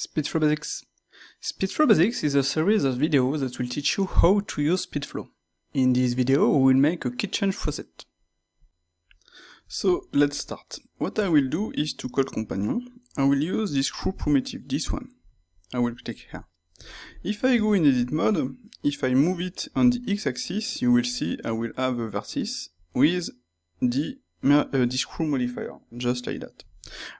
SpeedFlow Basics. SpeedFlow Basics is a series of videos that will teach you how to use SpeedFlow. In this video, we will make a key change faucet. So let's start. What I will do is to call companion. I will use this screw primitive, this one. I will click here. If I go in edit mode, if I move it on the x-axis, you will see I will have a vertex with the screw modifier, just like that.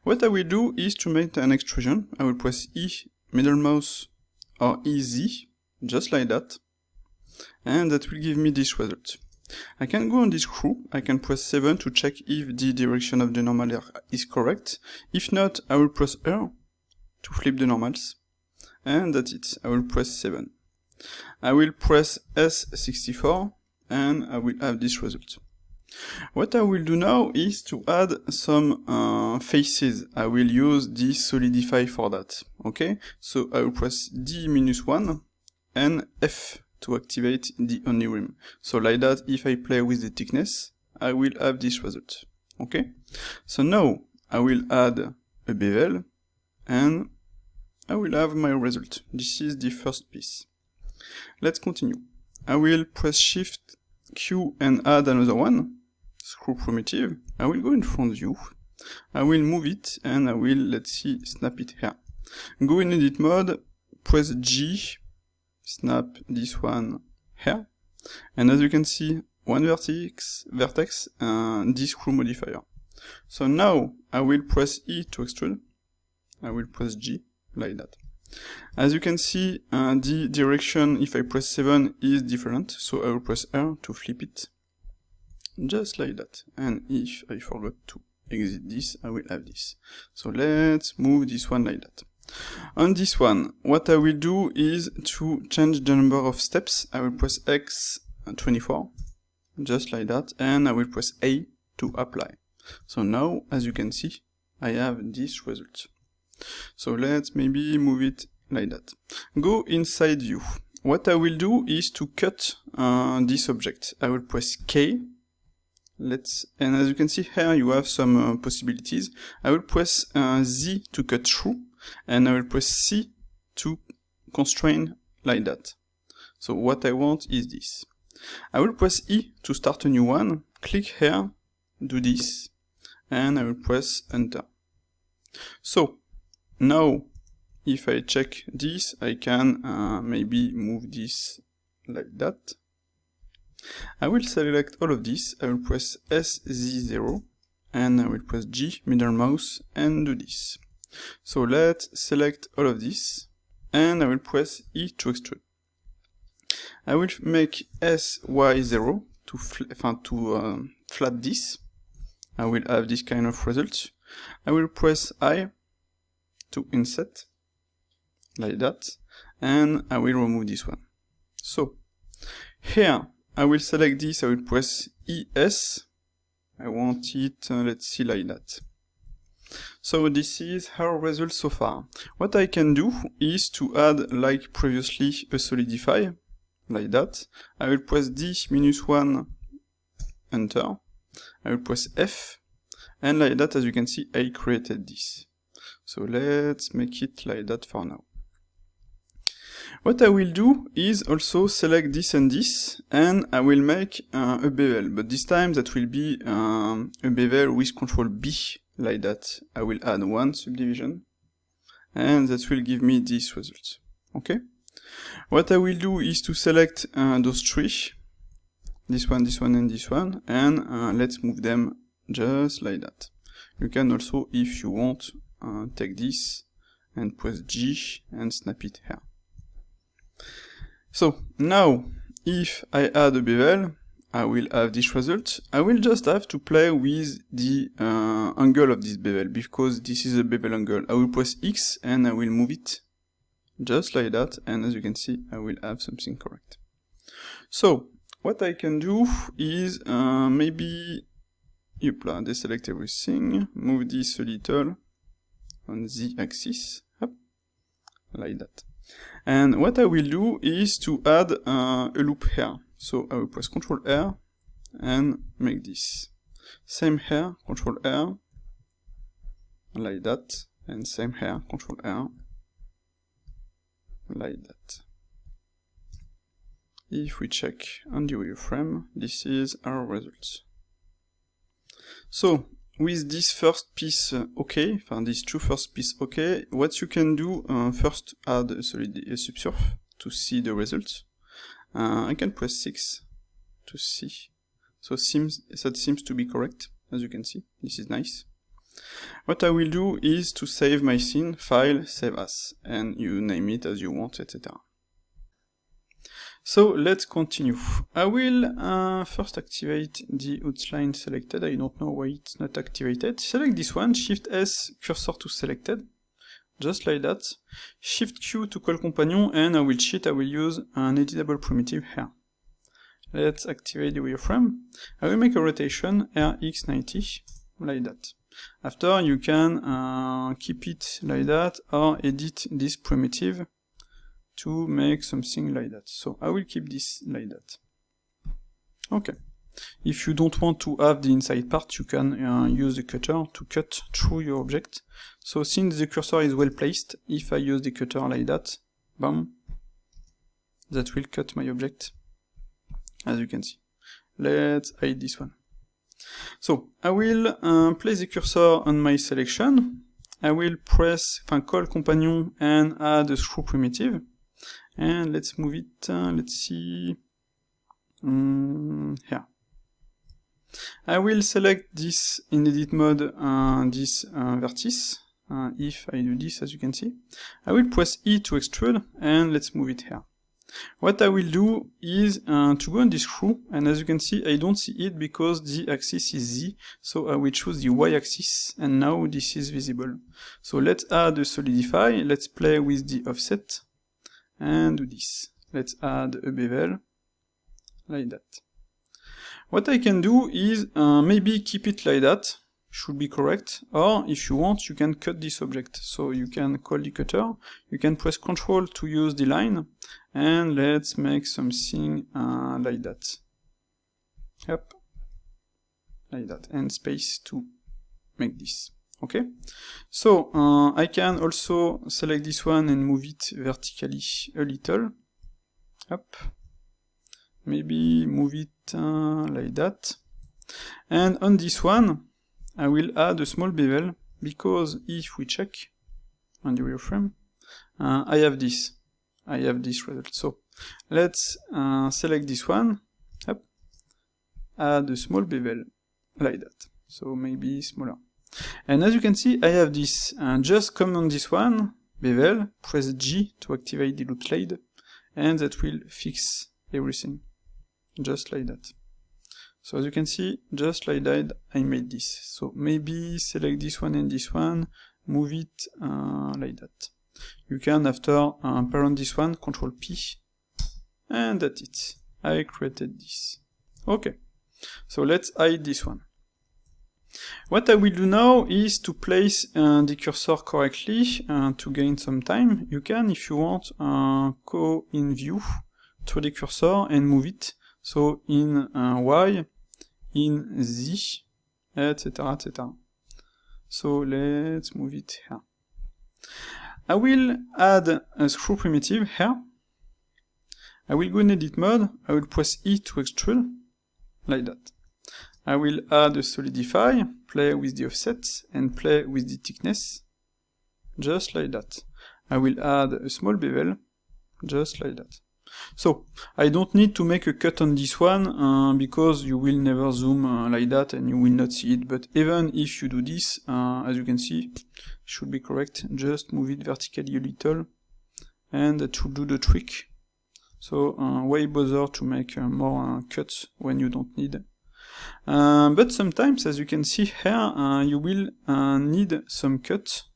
What I will do is to make an extrusion. I will press E, middle mouse, or EZ, just like that, and that will give me this result. I can go on this screw, I can press 7 to check if the direction of the normal is correct. If not, I will press R to flip the normals, and that's it. I will press 7. I will press S64, and I will have this result. What I will do now is to add some faces. I will use the Solidify for that, okay? So I will press D-1 and F to activate the only rim. So like that, if I play with the thickness, I will have this result, okay? So now I will add a bevel and I will have my result. This is the first piece. Let's continue. I will press Shift Q and add another one. Screw primitive. I will go in front view. I will move it and I will, let's see, snap it here. Go in edit mode, press G, snap this one here. And as you can see, one vertex, this screw modifier. So now I will press E to extrude. I will press G, like that. As you can see, the direction, if I press 7, is different. So I will press R to flip it. Just like that. And if I forgot to exit this, I will have this. So let's move this one like that. On this one, what I will do is to change the number of steps. I will press X24, just like that, and I will press A to apply. So now, as you can see, I have this result. So let's maybe move it like that. Go inside view. What I will do is to cut this object. I will press K. And as you can see here, you have some possibilities. I will press Z to cut through, and I will press C to constrain like that. So what I want is this. I will press E to start a new one, click here, do this, and I will press Enter. So now, if I check this, I can maybe move this like that. I will select all of this, I will press SZ0, and I will press G, middle mouse, and do this. So let's select all of this, and I will press E to extrude. I will make SY0 to flat this. I will have this kind of result. I will press I to inset, like that, and I will remove this one. So, here, I will select this, I will press ES, I want it, let's see, like that. So this is our result so far. What I can do is to add, like previously, a Solidify, like that. I will press D-1, Enter, I will press F, and like that, as you can see, I created this. So let's make it like that for now. What I will do is also select this and this, and I will make a bevel, but this time that will be a bevel with Ctrl B, like that. I will add one subdivision, and that will give me this result, okay? What I will do is to select those three, this one, and this one, and let's move them just like that. You can also, if you want, take this and press G and snap it here. So now, if I add a bevel, I will have this result. I will just have to play with the angle of this bevel, because this is a bevel angle. I will press X and I will move it just like that, and as you can see, I will have something correct. So what I can do is maybe deselect everything, move this a little on the axis, up, like that. And what I will do is to add a loop here. So I will press Ctrl R and make this. Same here, Ctrl R, like that, and same here, Ctrl R, like that. If we check on the wireframe, this is our results. So, with this first piece OK, these two first pieces OK, what you can do, first add a subsurf to see the results. I can press 6 to see. So that seems to be correct, as you can see. This is nice. What I will do is to save my scene, file, save as, and you name it as you want, etc. So let's continue. I will first activate the outline selected. I don't know why it's not activated. Select this one, Shift S, cursor to selected, just like that. Shift Q to call companion, and I will cheat, I will use an editable primitive here. Let's activate the wireframe. I will make a rotation RX90, like that. After, you can keep it like that, or edit this primitive to make something like that. So I will keep this like that. Okay. If you don't want to have the inside part, you can use the cutter to cut through your object. So since the cursor is well placed, if I use the cutter like that, bam, that will cut my object, as you can see. Let's hide this one. So I will place the cursor on my selection. I will call companion and add a screw primitive. And let's move it, let's see, here. I will select this in edit mode, this vertex. If I do this, as you can see, I will press E to extrude, and let's move it here. What I will do is to go on this screw, and as you can see, I don't see it because the axis is Z, so I will choose the Y axis, and now this is visible. So let's add a solidify, let's play with the offset, and do this. Let's add a bevel, like that. What I can do is maybe keep it like that, should be correct, or if you want, you can cut this object. So you can call the cutter, you can press Ctrl to use the line, and let's make something like that. Yep, like that, and space to make this. Okay, so I can also select this one and move it vertically a little. Up, maybe move it like that. And on this one, I will add a small bevel, because if we check on the wireframe, I have this result. So let's select this one, up, add a small bevel, like that. So maybe smaller. And as you can see, I have this. Just come on this one, bevel, press G to activate the loop slide, and that will fix everything, just like that. So as you can see, just like that, I made this. So maybe select this one and this one, move it like that. You can, after parent this one, Ctrl P, and that's it. I created this. Okay, so let's hide this one. What I will do now is to place the cursor correctly to gain some time. You can, if you want, go in view to the cursor and move it. So in Y, in Z, etc., etc. So let's move it here. I will add a screw primitive here. I will go in edit mode. I will press E to extrude, like that. I will add a solidify, play with the offset, and play with the thickness, just like that. I will add a small bevel, just like that. So, I don't need to make a cut on this one, because you will never zoom like that and you will not see it, but even if you do this, as you can see, should be correct, just move it vertically a little, and that should do the trick. So, why bother to make more cuts when you don't need? But sometimes, as you can see here, you will need some cuts,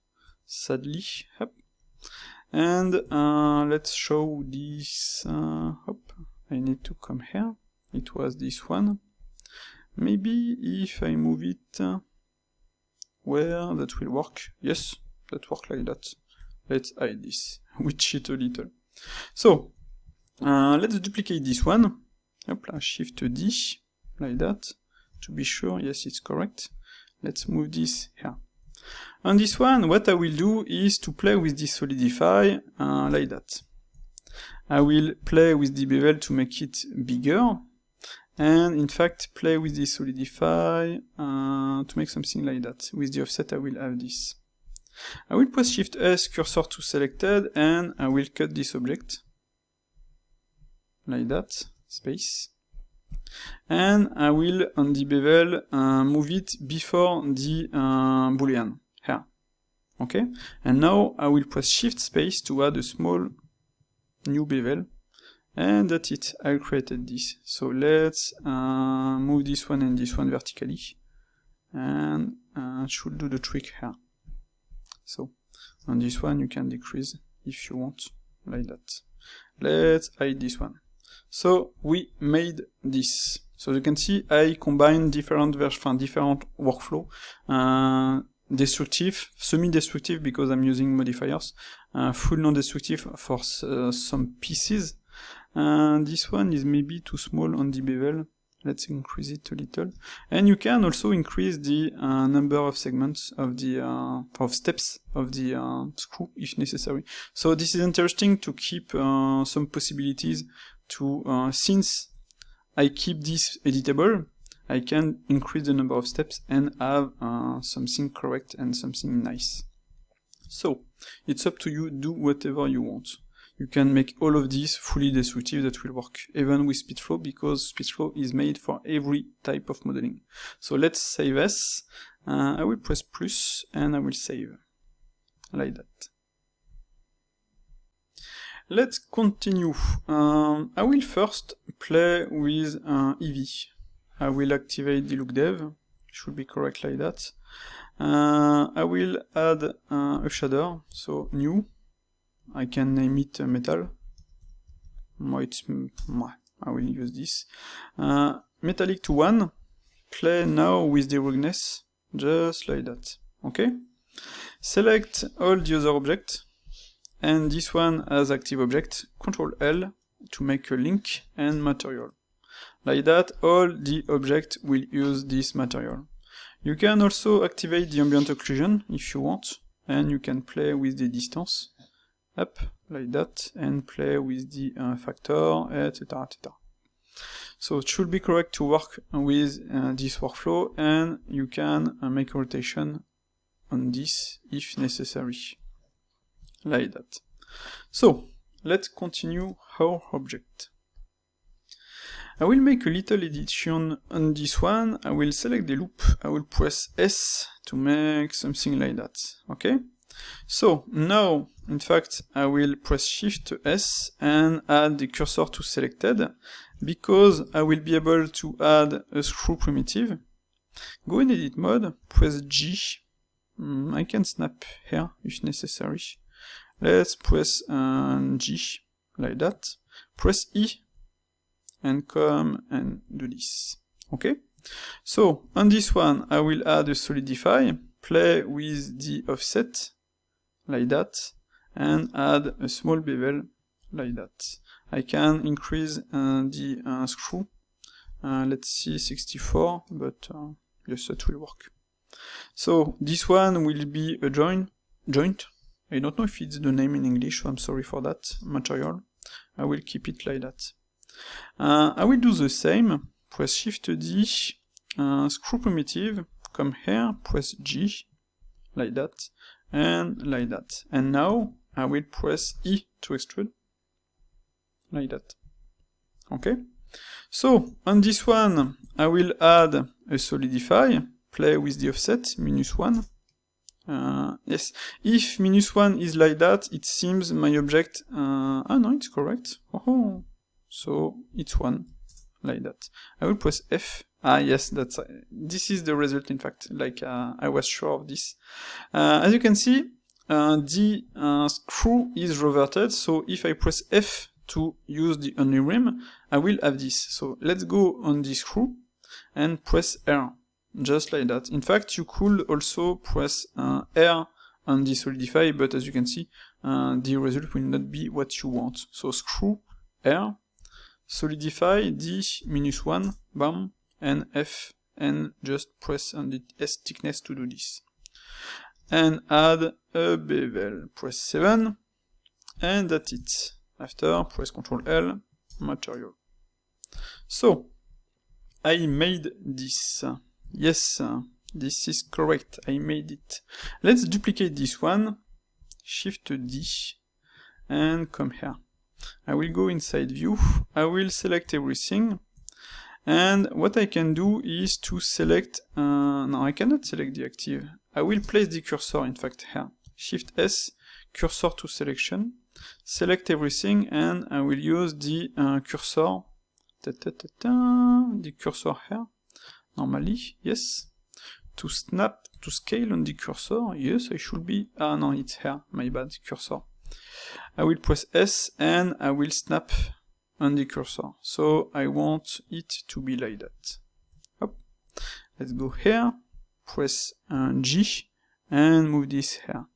sadly. Yep. And let's show this. I need to come here. It was this one. Maybe if I move it where that will work. Yes, that works like that. Let's hide this. We cheat a little. So let's duplicate this one. Shift D, like that. To be sure, yes, it's correct. Let's move this here. On this one, what I will do is to play with this solidify like that. I will play with the bevel to make it bigger, and in fact play with the solidify to make something like that. With the offset I will have this. I will press Shift S, cursor to selected, and I will cut this object like that, space, and I will on the bevel move it before the boolean here. Okay, and now I will press Shift space to add a small new bevel, and that's it. I created this. So let's move this one and this one vertically, and should do the trick here. So on this one you can decrease if you want, like that. Let's hide this one. So we made this. So you can see I combine different workflow, destructive, semi-destructive because I'm using modifiers, full non-destructive for some pieces. This one is maybe too small on the bevel. Let's increase it a little. And you can also increase the number of segments of the steps of the screw if necessary. So this is interesting to keep some possibilities to since I keep this editable, I can increase the number of steps and have something correct and something nice. So it's up to you, do whatever you want. You can make all of these fully destructive, that will work even with SpeedFlow, because SpeedFlow is made for every type of modeling. So let's save as, I will press plus and I will save, like that. Let's continue. I will first play with Eevee. I will activate the look dev, should be correct like that. I will add a shader, so new. I can name it metal. I will use this. Metallic to 1. Play now with the roughness, just like that. Okay. Select all the other objects, and this one as active object. Control L to make a link and material. Like that, all the objects will use this material. You can also activate the ambient occlusion if you want, and you can play with the distance. Up, like that, and play with the factor, etc, etc. So it should be correct to work with this workflow, and you can make a rotation on this if necessary, like that. So let's continue our object. I will make a little addition on this one. I will select the loop, I will press S to make something like that, okay? So now, in fact, I will press Shift S and add the cursor to selected, because I will be able to add a screw primitive. Go in edit mode, press G. I can snap here if necessary. Let's press G, like that. Press E, and come and do this. Okay? So, on this one, I will add a solidify, play with the offset, like that, and add a small bevel, like that. I can increase the screw, let's see, 64, but yes, that will work. So this one will be a joint. I don't know if it's the name in English, so I'm sorry for that. Material. I will keep it like that. I will do the same. Press Shift D, screw primitive, come here, press G, like that, and like that. And now I will press E to extrude, like that. Okay? So on this one I will add a solidify, play with the offset, -1. Yes, if -1 is like that, it seems my object, no, it's correct. Oh, so it's 1, like that. I will press F. Yes, that's this is the result, in fact, like I was sure of this. As you can see, the screw is reverted, so if I press F to use the only rim, I will have this. So let's go on the screw and press R, just like that. In fact, you could also press R on the solidify, but as you can see, the result will not be what you want. So screw, R, solidify, D, -1, bam, and F, and just press on the S thickness to do this. And add a bevel, press 7, and that's it. After, press Ctrl L, material. So, I made this. Yes, this is correct, I made it. Let's duplicate this one, Shift D, and come here. I will go inside view, I will select everything, and what I can do is to select, no, I cannot select the active. I will place the cursor, in fact, here. Shift S, cursor to selection, select everything, and I will use the cursor, the cursor here, normally, yes, to snap, to scale on the cursor, yes, I should be, no, it's here, my bad, cursor. I will press S, and I will snap on the cursor, so I want it to be like that. Hop. Let's go here, press G, and move this here.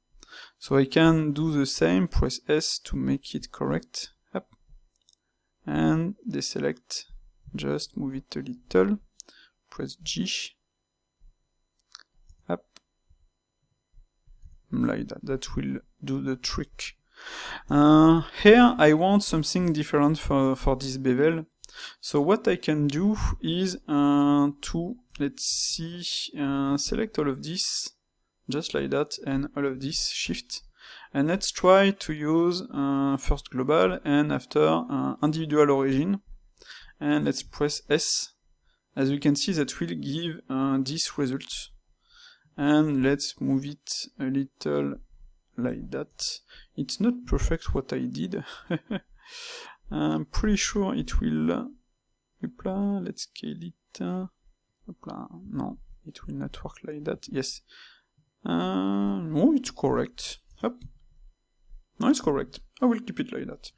So I can do the same, press S to make it correct, up, and deselect, just move it a little, press G, up, like that, that will do the trick. Here I want something different for this bevel, so what I can do is to, let's see, select all of this, just like that, and all of this, Shift, and let's try to use first global, and after individual origin, and let's press S. As you can see, that will give this result, and let's move it a little like that. It's not perfect what I did. I'm pretty sure it will, let's scale it, no, it will not work like that, yes. No, it's correct. Up. No, it's correct. I will keep it like that.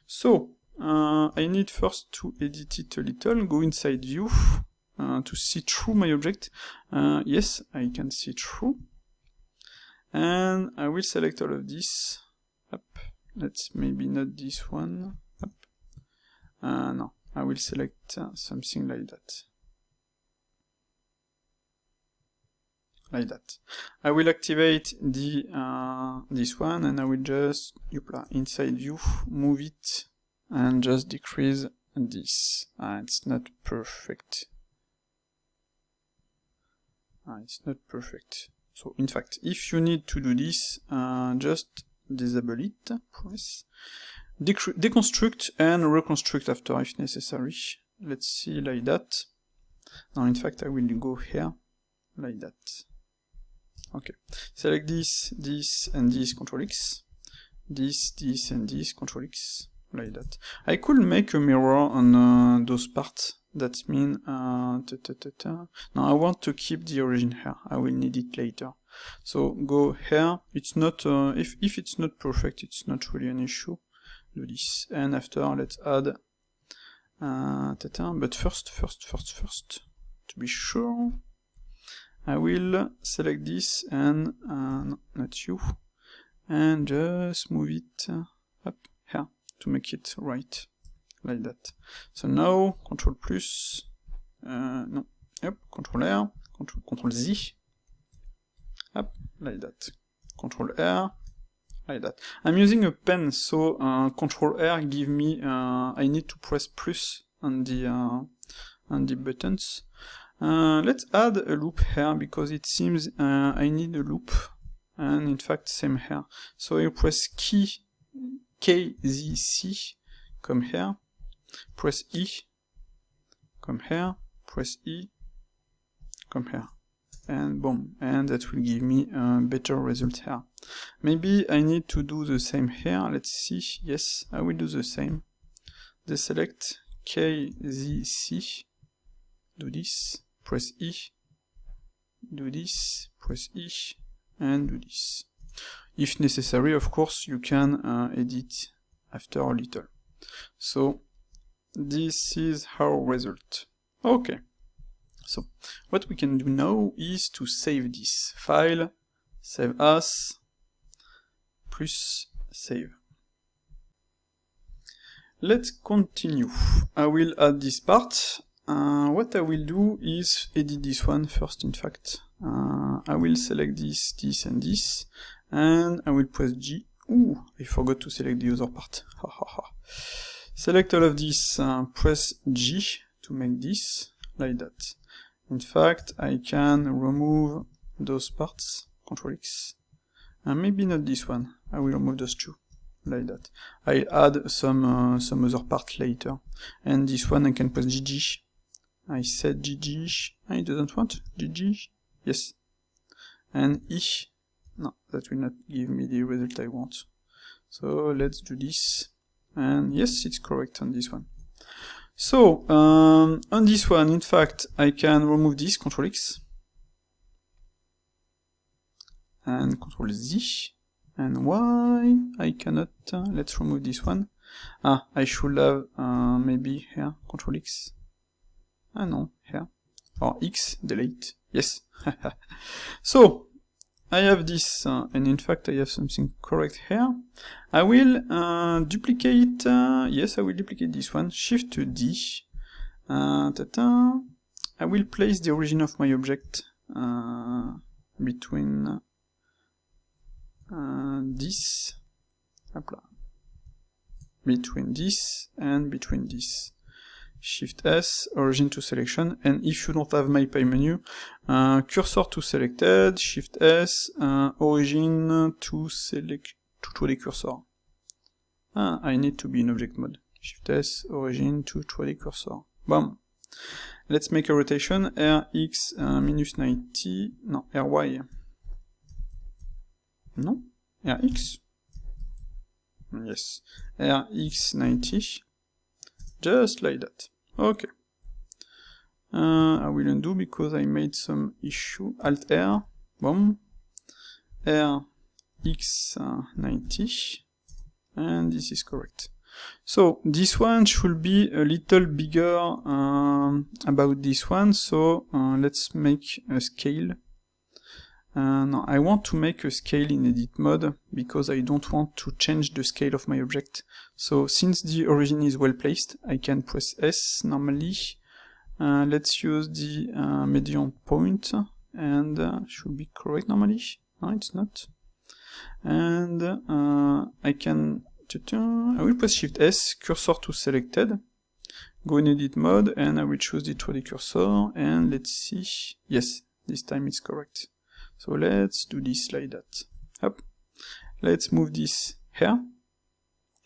So, I need first to edit it a little, go inside view, to see through my object. Yes, I can see through. And I will select all of this. Up. Let's maybe not this one. Up. No, I will select something like that. Like that. I will activate the this one, and I will just inside view, move it, and just decrease this. It's not perfect. It's not perfect. So in fact, if you need to do this, just disable it, press, deconstruct and reconstruct after if necessary. Let's see like that. Now in fact I will go here, like that. Okay, select this, this, and this, Ctrl X, this, and this, Ctrl X, like that. I could make a mirror on those parts. That means, now I want to keep the origin here. I will need it later. So go here. It's not, if it's not perfect, it's not really an issue. Do this, and after let's add, but first, to be sure, I will select this and, no, not you, and just move it up here to make it right, like that. So now, Ctrl plus, no, yep, Ctrl R, Ctrl Z, up, like that. Ctrl R, like that. I'm using a pen, so Ctrl R give me, I need to press plus on the buttons. Let's add a loop here, because it seems I need a loop, and in fact same here. So I press key KZC, come here, press E, come here, press E, come here, and boom, and that will give me a better result here. Maybe I need to do the same here. Let's see. Yes, I will do the same. Deselect KZC, do this, press E, do this, press E, and do this. If necessary, of course, you can edit after a little. So this is our result. Okay. So what we can do now is to save this file, save as, plus save. Let's continue. I will add this part. What I will do is edit this one first, in fact. I will select this, this, and this, and I will press G, Ooh, I forgot to select the other part. Ha ha ha. Select all of this, press G to make this, like that. In fact, I can remove those parts, Ctrl X. And maybe not this one, I will remove those two, like that. I'll add some other part later. And this one I can press GG. I said GG, I didn't want GG, yes. And E, no, that will not give me the result I want. So let's do this, and yes, it's correct on this one. So, on this one, in fact, I can remove this, Ctrl X, and Ctrl Z, and why I cannot, let's remove this one. I should have, maybe here, Ctrl X, no, here, or X, delete, yes. So, I have this, and in fact I have something correct here. I will duplicate, yes, I will duplicate this one, Shift to D. I will place the origin of my object between this, between this and between this. Shift S, origin to selection, and if you don't have my pie menu, cursor to selected, Shift S, origin to select to 2D cursor. I need to be in object mode. Shift S, origin to 2D cursor. Boom. Let's make a rotation, Rx minus 90, no, Ry. No, Rx. Yes, Rx 90. Just like that. Okay. I will undo because I made some issue. Alt R. Boom. Rx90. And this is correct. So this one should be a little bigger about this one. So let's make a scale. No, I want to make a scale in edit mode because I don't want to change the scale of my object. So since the origin is well placed, I can press S normally. Let's use the median point, and should be correct normally. No, it's not. And I will press Shift S, cursor to selected, go in edit mode, and I will choose the 2D cursor, and let's see. Yes, this time it's correct. So let's do this like that. Up. Let's move this here.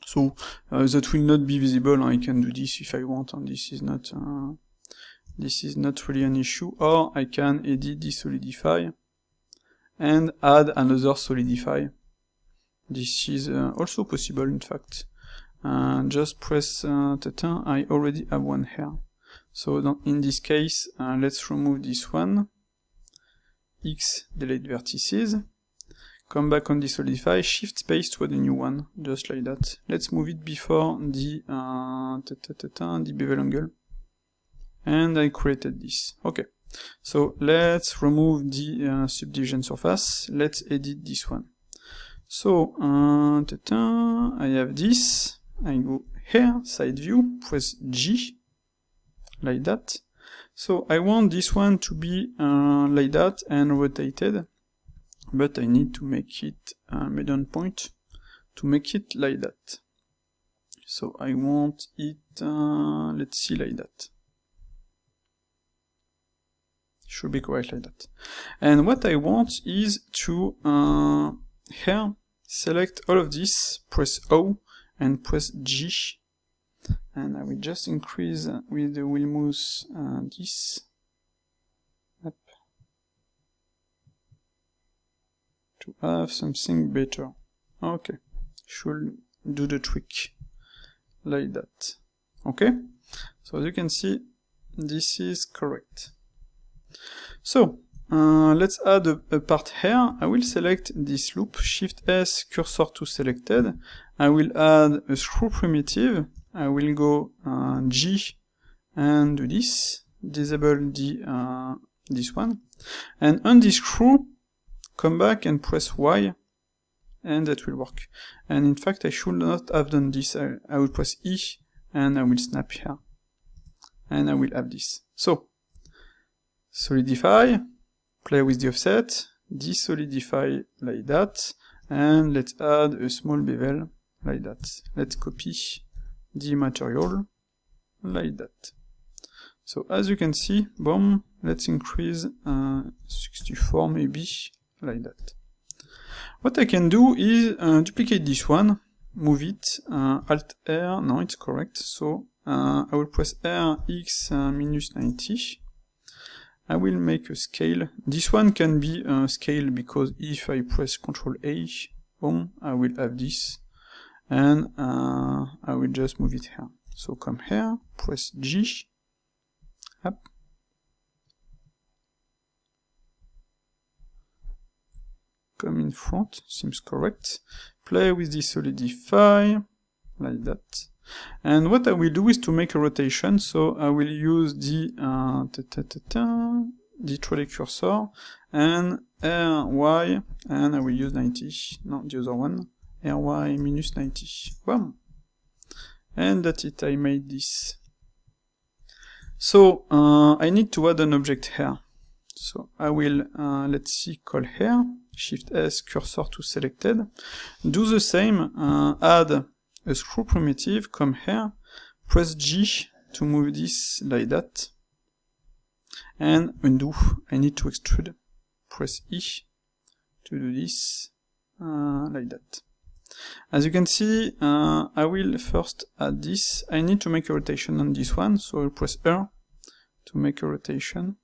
So that will not be visible. I can do this if I want, and this is not really an issue. Or I can edit the solidify and add another solidify. This is also possible, in fact. Just press I already have one here. So in this case, let's remove this one. X, delete vertices, come back on the solidify, shift space to add a new one, just like that. Let's move it before the bevel angle. And I created this. Okay. So let's remove the subdivision surface. Let's edit this one. So I have this. I go here, side view, press G, like that. So I want this one to be like that and rotated, but I need to make it median point to make it like that. So I want it, let's see, like that. Should be correct like that. And what I want is to here select all of this, press O and press G. And I will just increase with the wheel mouse this. Up. To have something better. Okay. Should do the trick. Like that. Okay? So as you can see, this is correct. So, let's add a part here. I will select this loop, Shift S, cursor to selected. I will add a screw primitive. I will go G and do this, disable the this one, and on this screw, come back and press Y, and that will work. And in fact, I should not have done this. I will press E, and I will snap here, and I will have this. So, solidify, play with the offset, desolidify like that, and let's add a small bevel like that. Let's copy the material like that. So as you can see, boom, let's increase 64 maybe, like that. What I can do is duplicate this one, move it, Alt R, no, it's correct, so I will press R, X, minus 90. I will make a scale. This one can be scale because if I press Ctrl A, boom, I will have this, and I will just move it here. So come here, press G, up, come in front, seems correct, play with the solidify, like that. And what I will do is to make a rotation, so I will use the trolley cursor, and RY, and I will use 90, no, the other one, RY minus 90, boom. And that's it, I made this. So, I need to add an object here. So, I will, let's see, call here, Shift S, cursor to selected. Do the same, add a screw primitive, come here, press G to move this like that, and undo. I need to extrude. Press E to do this, like that. As you can see, I will first add this. I need to make a rotation on this one, so I'll press R to make a rotation,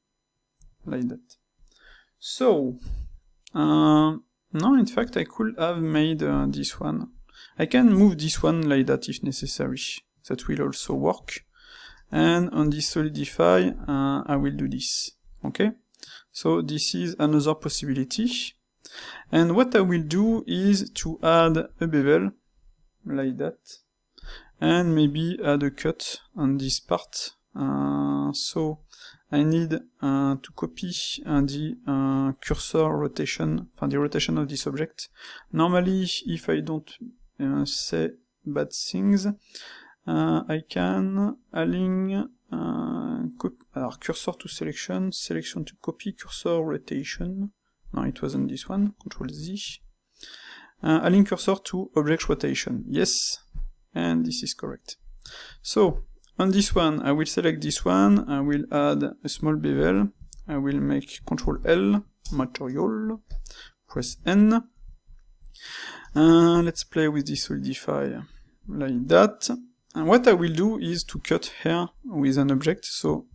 like that. So, no, in fact, I could have made this one. I can move this one like that if necessary. That will also work. And on this solidify, I will do this. Okay? So this is another possibility. And what I will do is to add a bevel, like that. And maybe add a cut on this part. So I need to copy the cursor rotation, the rotation of this object. Normally, if I don't say bad things, I can align cursor to selection, selection to copy, cursor rotation. No, it wasn't this one. Control Z. Align cursor to object rotation. Yes, and this is correct. So on this one, I will select this one. I will add a small bevel. I will make Control L, material, press N. Let's play with this solidify like that. And what I will do is to cut here with an object. So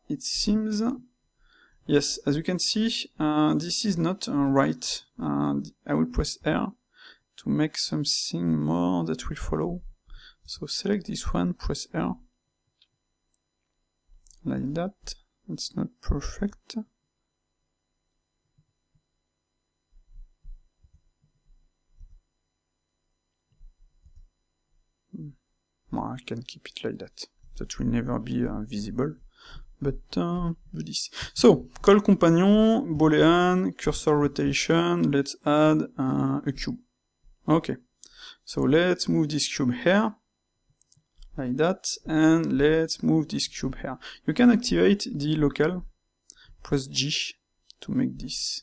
it seems, yes, as you can see, this is not right. I will press R to make something more that will follow. So select this one, press R, like that. It's not perfect. Well, I can keep it like that. That will never be visible. But do this. So, call companion, boolean, cursor rotation, let's add a cube. Okay. So let's move this cube here, like that, and let's move this cube here. You can activate the local, press G to make this.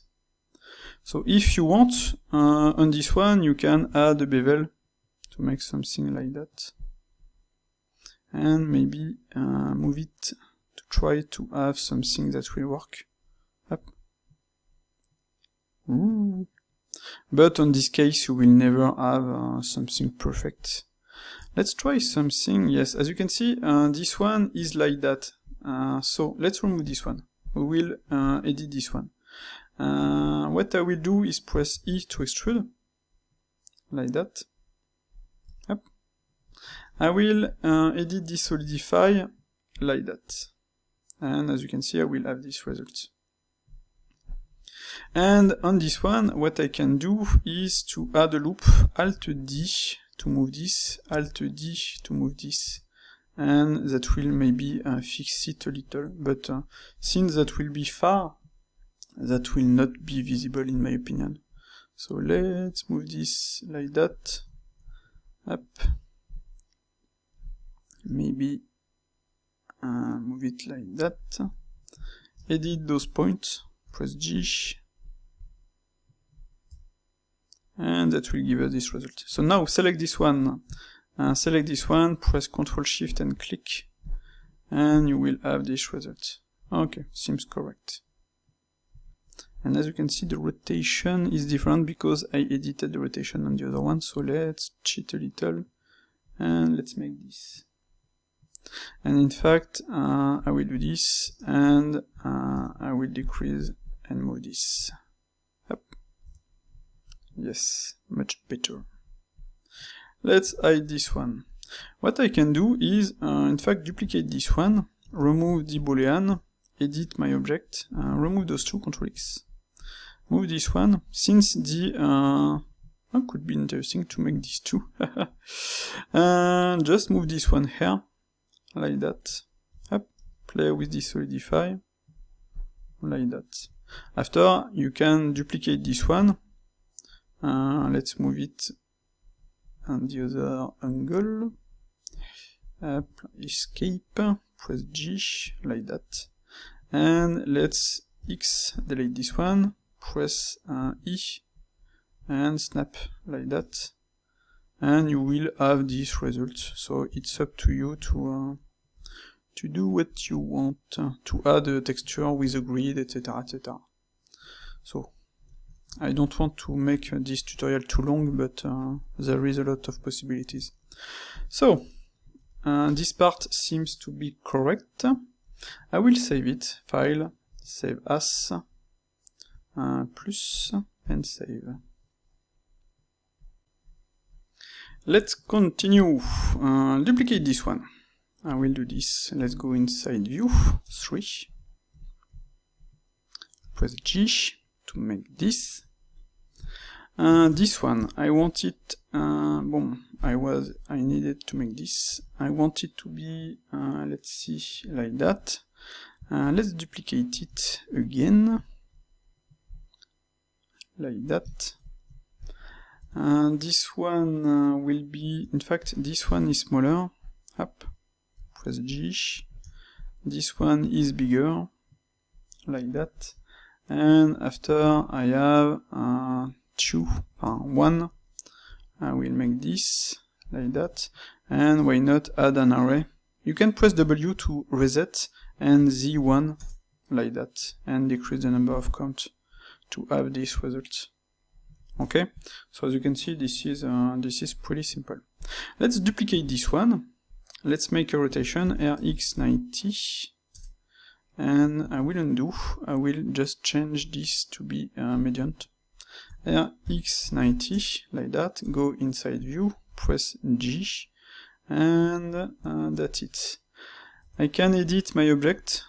So if you want, on this one, you can add a bevel to make something like that. And maybe move it to try to have something that will work. Up. Ooh. But on this case, you will never have something perfect. Let's try something. Yes, as you can see, this one is like that. So let's remove this one. We will edit this one. What I will do is press E to extrude, like that. Up. I will edit this solidify like that. And as you can see, I will have this result. And on this one, what I can do is to add a loop, Alt D to move this, Alt D to move this. And that will maybe fix it a little. But since that will be far, that will not be visible in my opinion. So let's move this like that. Up. Maybe move it like that. Edit those points. Press G. and that will give us this result. So now select this one, press Ctrl Shift and click, and you will have this result. Okay, seems correct. And as you can see, the rotation is different because I edited the rotation on the other one, so let's cheat a little, and let's make this. And in fact, I will do this, and I will decrease and move this. Up. Yes, much better. Let's hide this one. What I can do is, in fact, duplicate this one, remove the boolean, edit my object, remove those two, Ctrl X. Move this one, since the, it could be interesting to make these two. And just move this one here, like that. Up, play with the solidify, like that. After, you can duplicate this one. Let's move it on the other angle. Up, escape, press G, like that. And let's X, delete this one. Press E and snap like that, and you will have this result. So it's up to you to do what you want, to add a texture with a grid, etc, etc. So I don't want to make this tutorial too long, but there is a lot of possibilities. So this part seems to be correct. I will save it, file, save as, plus, and save. Let's continue. Duplicate this one. I will do this. Let's go inside view, 3. Press G to make this. This one, I want it, I needed to make this. I want it to be, let's see, like that. Let's duplicate it again. Like that. This one will be, in fact, this one is smaller. Up, press G. This one is bigger, like that. And after I have one, I will make this like that. And why not add an array? You can press W to reset, and Z1 like that, and decrease the number of count to have this result. Okay, so as you can see, this is pretty simple. Let's duplicate this one. Let's make a rotation RX90, and I will undo. I will just change this to be median. RX90 like that. Go inside view, press G, and that's it. I can edit my object.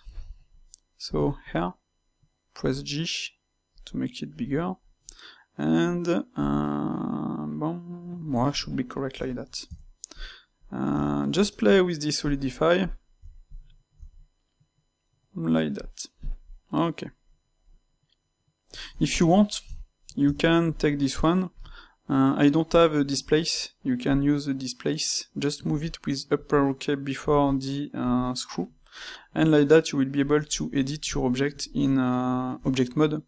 So here, press G to make it bigger, and should be correct like that. Just play with the solidify like that. Okay. If you want, you can take this one. I don't have a displace. You can use a displace. Just move it with up arrow key before the screw, and like that you will be able to edit your object in object mode,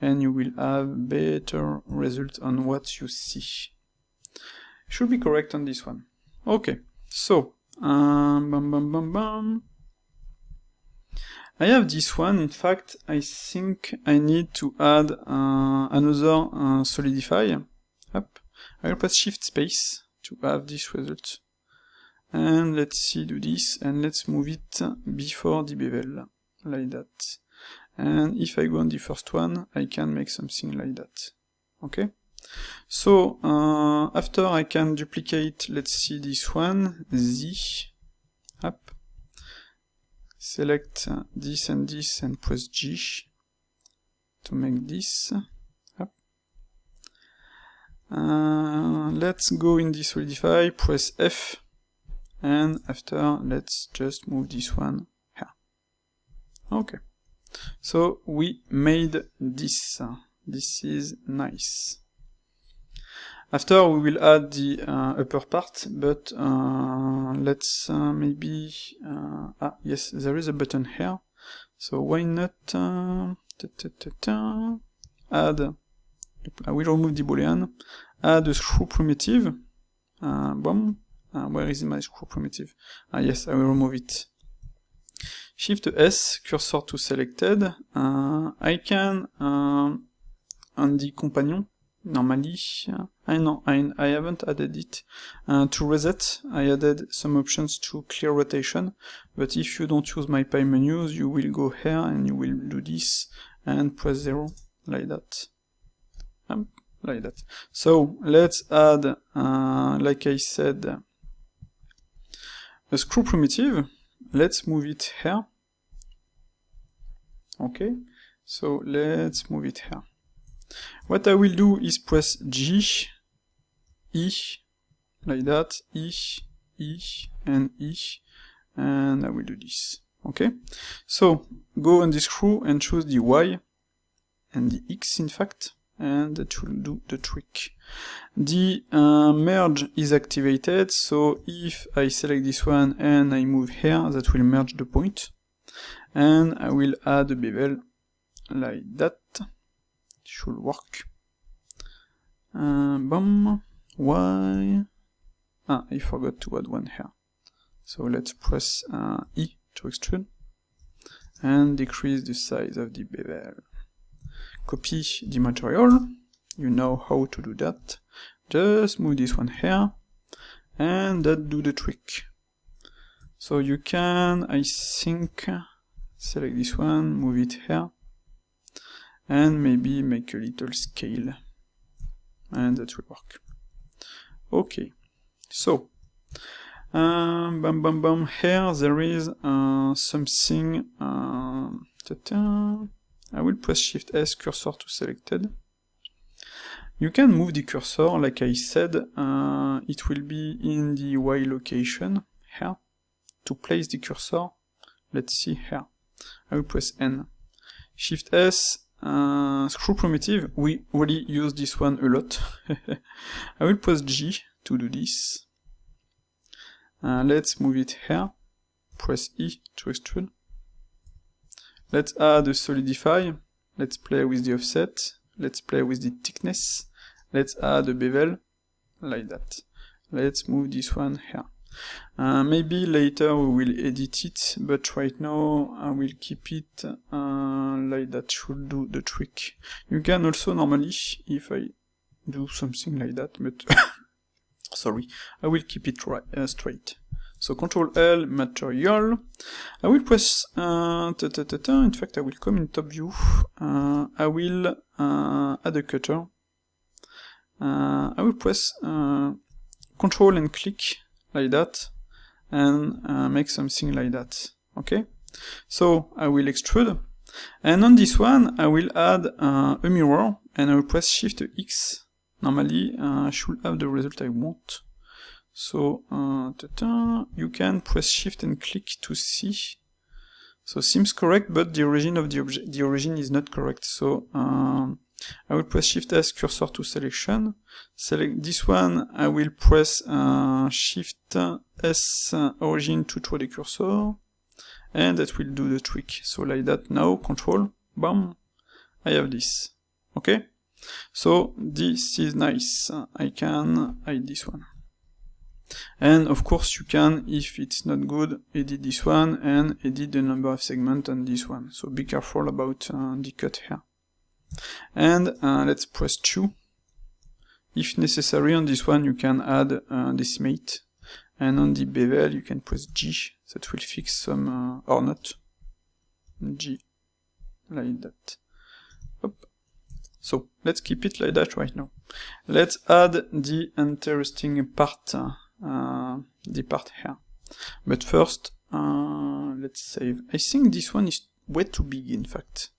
and you will have better result on what you see. Should be correct on this one. Okay, so I have this one. In fact, I think I need to add another solidify. Up. I will press Shift Space to have this result. And let's see, do this, and let's move it before the bevel, like that. And if I go on the first one, I can make something like that. Okay? So, after I can duplicate, let's see this one, Z, up. Select this, and press G to make this. Let's go in the solidify, press F, and after let's just move this one here. Okay, so we made this. This is nice. After we will add the upper part, but let's maybe yes, there is a button here, so why not add I will remove the boolean, add a screw primitive, boom, where is my screw primitive? Yes, I will remove it. Shift S, cursor to selected, I can, on the companion, normally, I haven't added it. To reset, I added some options to clear rotation, but if you don't use my pie menus, you will go here and you will do this and press 0, like that. Like that. So, let's add, like I said, a screw primitive. Let's move it here. Okay, so let's move it here. What I will do is press G, E, like that, E, and E, and I will do this. Okay, so go on the screw and choose the Y, and the X in fact, and that will do the trick. The merge is activated, so if I select this one and I move here, that will merge the point. And I will add a bevel like that. Should work. Boom. Y. I forgot to add one here. So let's press E to extrude and decrease the size of the bevel. Copy the material. You know how to do that. Just move this one here, and that do the trick. So you can, I think, select this one, move it here, and maybe make a little scale, and that will work. Okay, so here there is something. I will press Shift S, cursor to selected. You can move the cursor, like I said, it will be in the Y location here. To place the cursor, let's see here. I will press N. Shift S, screw primitive, we already use this one a lot. I will press G to do this. Let's move it here. Press E to extrude. Let's add a solidify. Let's play with the offset. Let's play with the thickness. Let's add a bevel, like that. Let's move this one here. Maybe later we will edit it, but right now I will keep it like that, should do the trick. You can also normally, if I do something like that, but sorry, I will keep it straight. So Ctrl L, material. I will press, in fact I will come in top view. I will add a cutter. I will press Ctrl and click like that, and make something like that. Okay, so I will extrude, and on this one I will add a mirror, and I will press Shift X. Normally I should have the result I want. So you can press Shift and click to see. So seems correct, but the origin of the origin is not correct. So I will press Shift S, cursor to selection. Select this one. I will press Shift S, origin to throw the cursor, and that will do the trick. So like that. Now Control, bam, I have this. Okay. So this is nice. I can hide this one. And of course you can, if it's not good, edit this one and edit the number of segments on this one. So be careful about the cut here. And let's press 2. If necessary, on this one you can add decimate, and on the bevel you can press G. That will fix some or not. G, like that. Hop. So let's keep it like that right now. Let's add the interesting part, the part here. But first, let's save. I think this one is way too big, in fact.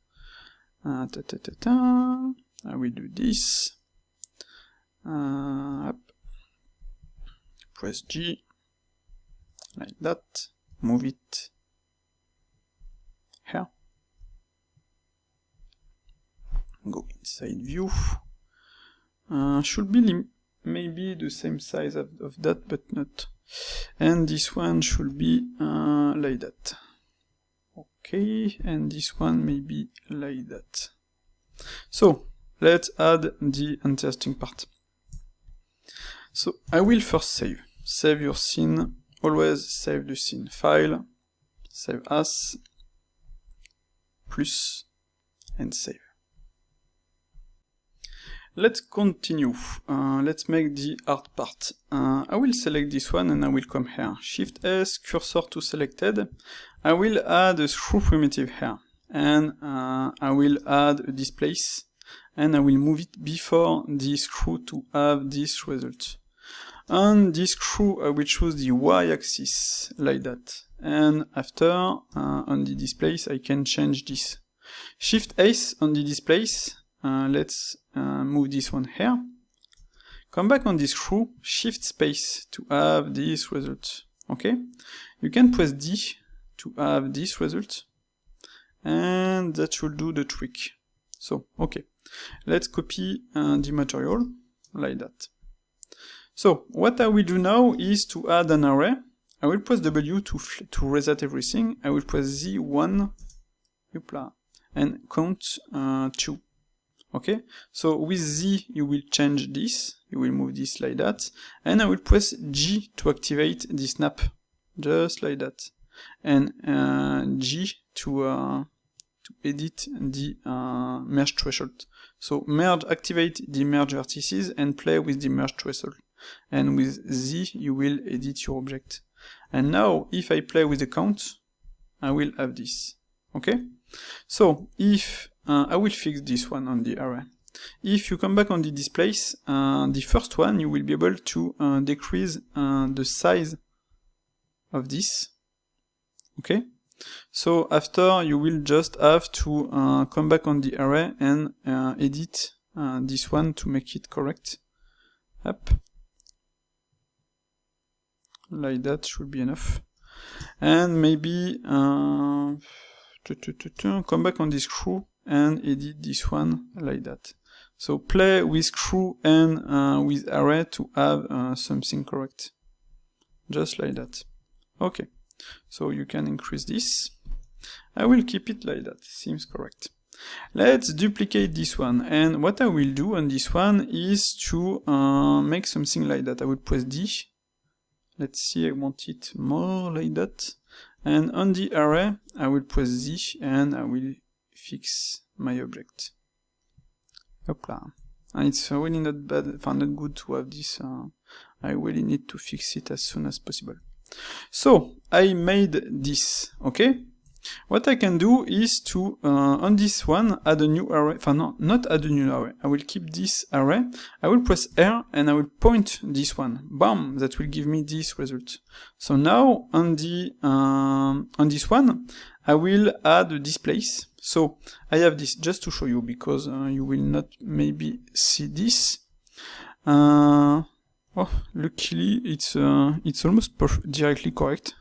I will do this. Up. Press G, like that. Move it here. Go inside view. Should be maybe the same size of that, but not. And this one should be like that. Okay, and this one maybe like that. So let's add the interesting part. So I will first save. Save your scene. Always save the scene. File, save as, plus, and save. Let's continue. Let's make the art part. I will select this one and I will come here. Shift S, cursor to selected. I will add a screw primitive here. And I will add a displace. And I will move it before the screw to have this result. On this screw, I will choose the y-axis, like that. And after, on the displace, I can change this. Shift S on the displace. Let's move this one here. Come back on this screw, shift space to have this result. Okay? You can press D to have this result. And that should do the trick. So, okay. Let's copy the material, like that. So, what I will do now is to add an array. I will press W to reset everything. I will press Z1, and count 2. Okay, so with Z you will change this, you will move this like that, and I will press G to activate the snap, just like that, and G to edit the merge threshold. So activate the merge vertices and play with the merge threshold, and with Z you will edit your object. And now if I play with the count, I will have this. Okay, so if I will fix this one on the array. If you come back on the displace, the first one, you will be able to decrease the size of this. Okay? So after, you will just have to come back on the array and edit this one to make it correct. Up. Like that should be enough. And maybe come back on this screw and edit this one like that. So play with screw and with array to have something correct. Just like that. Okay. So you can increase this. I will keep it like that. Seems correct. Let's duplicate this one. And what I will do on this one is to make something like that. I will press D. Let's see, I want it more like that. And on the array, I will press Z and I will fix my object. Hopla. And it's really not bad, not good to have this. I really need to fix it as soon as possible. So, I made this, okay? What I can do is to, on this one, add a new array. No, not add a new array. I will keep this array. I will press R and I will point this one. Bam! That will give me this result. So now, on this one, I will add a displace. So, I have this just to show you because you will not maybe see this. Oh, luckily it's almost directly correct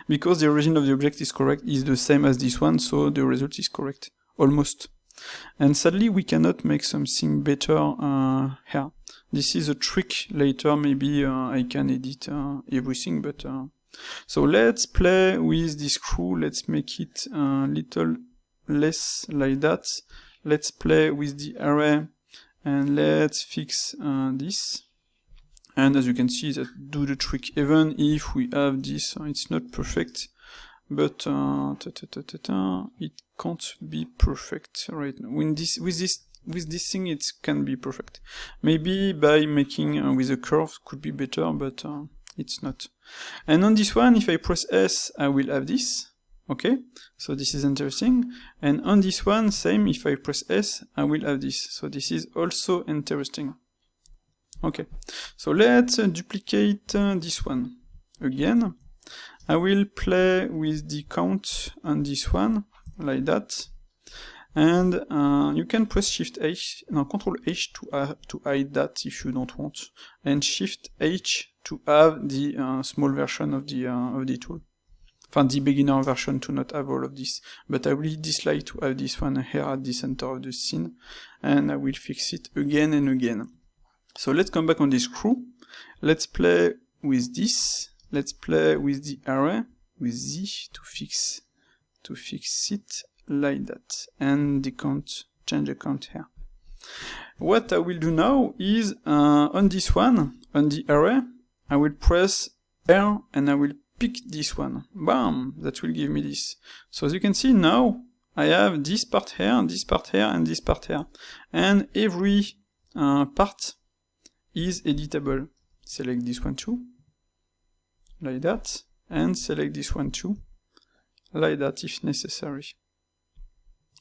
because the origin of the object is the same as this one, so the result is correct almost. And sadly we cannot make something better here. This is a trick. Later maybe I can edit everything, but so let's play with this screw. Let's make it a little less like that. Let's play with the array and let's fix this. And as you can see, that do the trick. Even if we have this, it's not perfect, but it can't be perfect right now. With this thing, it can be perfect. Maybe by making with a curve could be better, but it's not. And on this one, if I press S, I will have this. Okay, so this is interesting. And on this one, same. If I press S, I will have this. So this is also interesting. Okay, so let's duplicate this one again. I will play with the count on this one, like that. And you can press Shift H, no, Control H to hide that if you don't want, and Shift H to have the small version of the tool. The beginner version to not have all of this. But I really dislike to have this one here at the center of the scene, and I will fix it again and again. So let's come back on this screw. Let's play with this. Let's play with the array with Z to fix it like that. And the count, change the count here. What I will do now is, on this one, on the array, I will press R and I will pick this one. Bam! That will give me this. So as you can see now, I have this part here, this part here, and this part here. And every part is editable. Select this one too, like that, and select this one too, like that if necessary.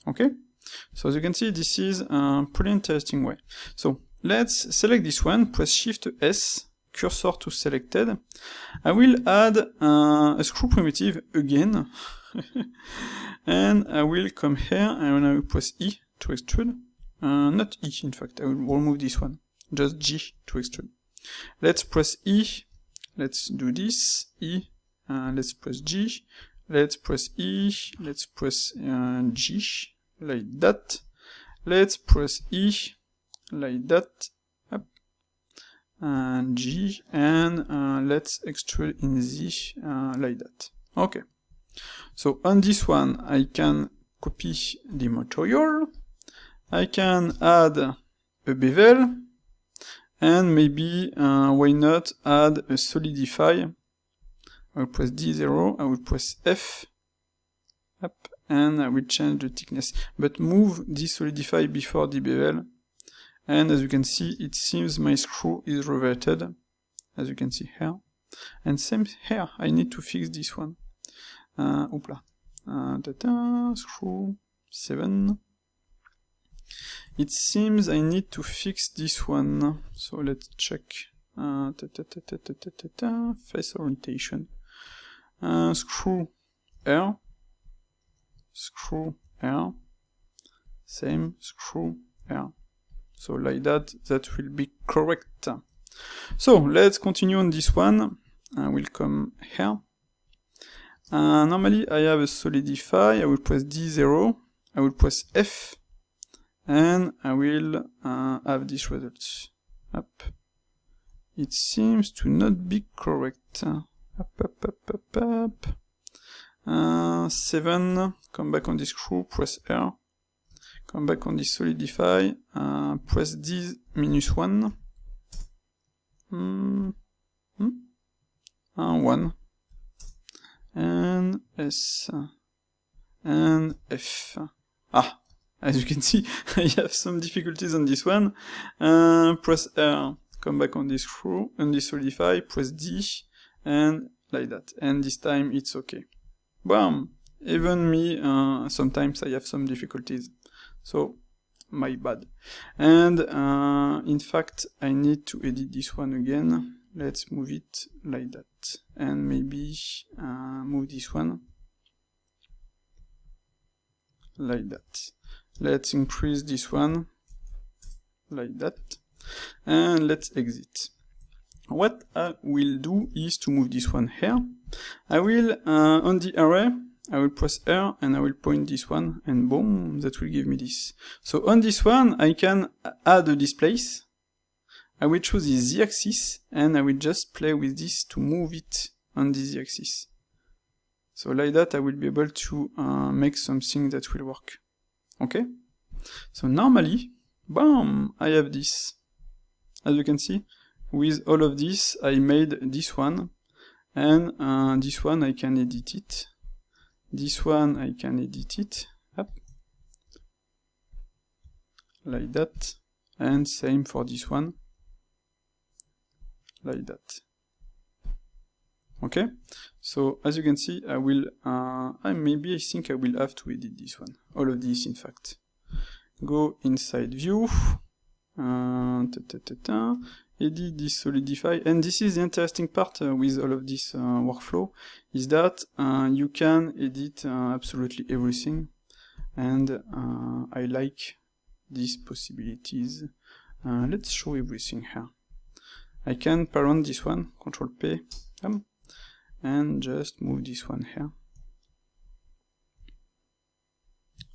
Okay? So as you can see, this is a pretty interesting way. So let's select this one, press Shift S, cursor to selected. I will add a screw primitive again, and I will come here and I will press E to extrude. Not E, in fact, I will remove this one, just G to extrude. Let's press E, let's do this, E, let's press G, let's press E, let's press G, like that, let's press E, like that, up, and G, and let's extrude in Z, like that. Okay, so on this one, I can copy the material, I can add a bevel, and maybe, why not add a solidify. I will press D0, I will press F, up, and I will change the thickness. But move the solidify before the bevel, and as you can see, it seems my screw is reverted, as you can see here. And same here, I need to fix this one. Oopla. Screw 7. It seems I need to fix this one, so let's check. Face orientation. Screw R. Screw R. Same, screw R. So like that, that will be correct. So let's continue on this one. I will come here. Normally I have a solidify. I will press D0. I will press F. And I will have this result. Up. It seems to not be correct. Up. 7. Come back on this screw. Press R. Come back on this solidify. Press D-1. 1. And S. And F. As you can see, I have some difficulties on this one. Press R, come back on this screw, on this solidify, press D, and like that. And this time it's okay. Bam! Even me, sometimes I have some difficulties. So, my bad. And, in fact, I need to edit this one again. Let's move it like that. And maybe, move this one. Like that. Let's increase this one, like that, and let's exit. What I will do is to move this one here. I will, on the array, I will press R and I will point this one, and boom, that will give me this. So on this one, I can add a displace. I will choose the Z-axis, and I will just play with this to move it on the Z-axis. So like that, I will be able to make something that will work. Okay, so normally, bam, I have this. As you can see, with all of this, I made this one, and this one I can edit it. This one I can edit it, up, like that, and same for this one, like that. Okay, so as you can see, I will, I think I will have to edit this one, all of this in fact. Go inside view, edit this solidify, and this is the interesting part with all of this workflow, is that you can edit absolutely everything, and I like these possibilities. Let's show everything here. I can parent this one, Control P, and just move this one here,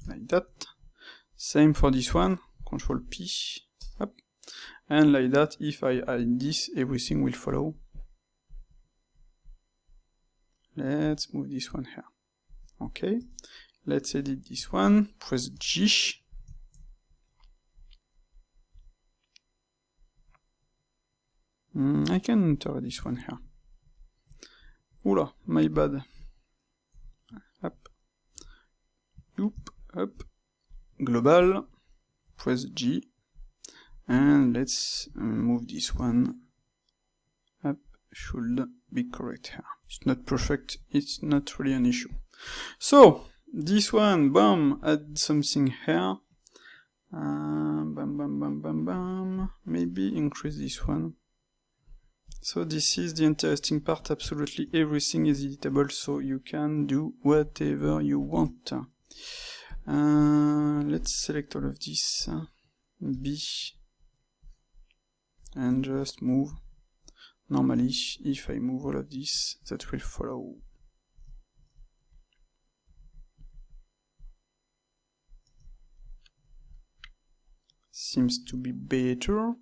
like that. Same for this one, Control P, up, and like that. If I add this, everything will follow. Let's move this one here. Okay, let's edit this one, press G, I can enter this one here. Oula, my bad. Up. Oop, up. Global. Press G. And let's move this one up. Should be correct here. It's not perfect, it's not really an issue. So, this one, bam, add something here. Bam, bam, bam, bam, bam. Maybe increase this one. So this is the interesting part, absolutely everything is editable, so you can do whatever you want. Let's select all of this, B, and just move. Normally, if I move all of this, that will follow. Seems to be better.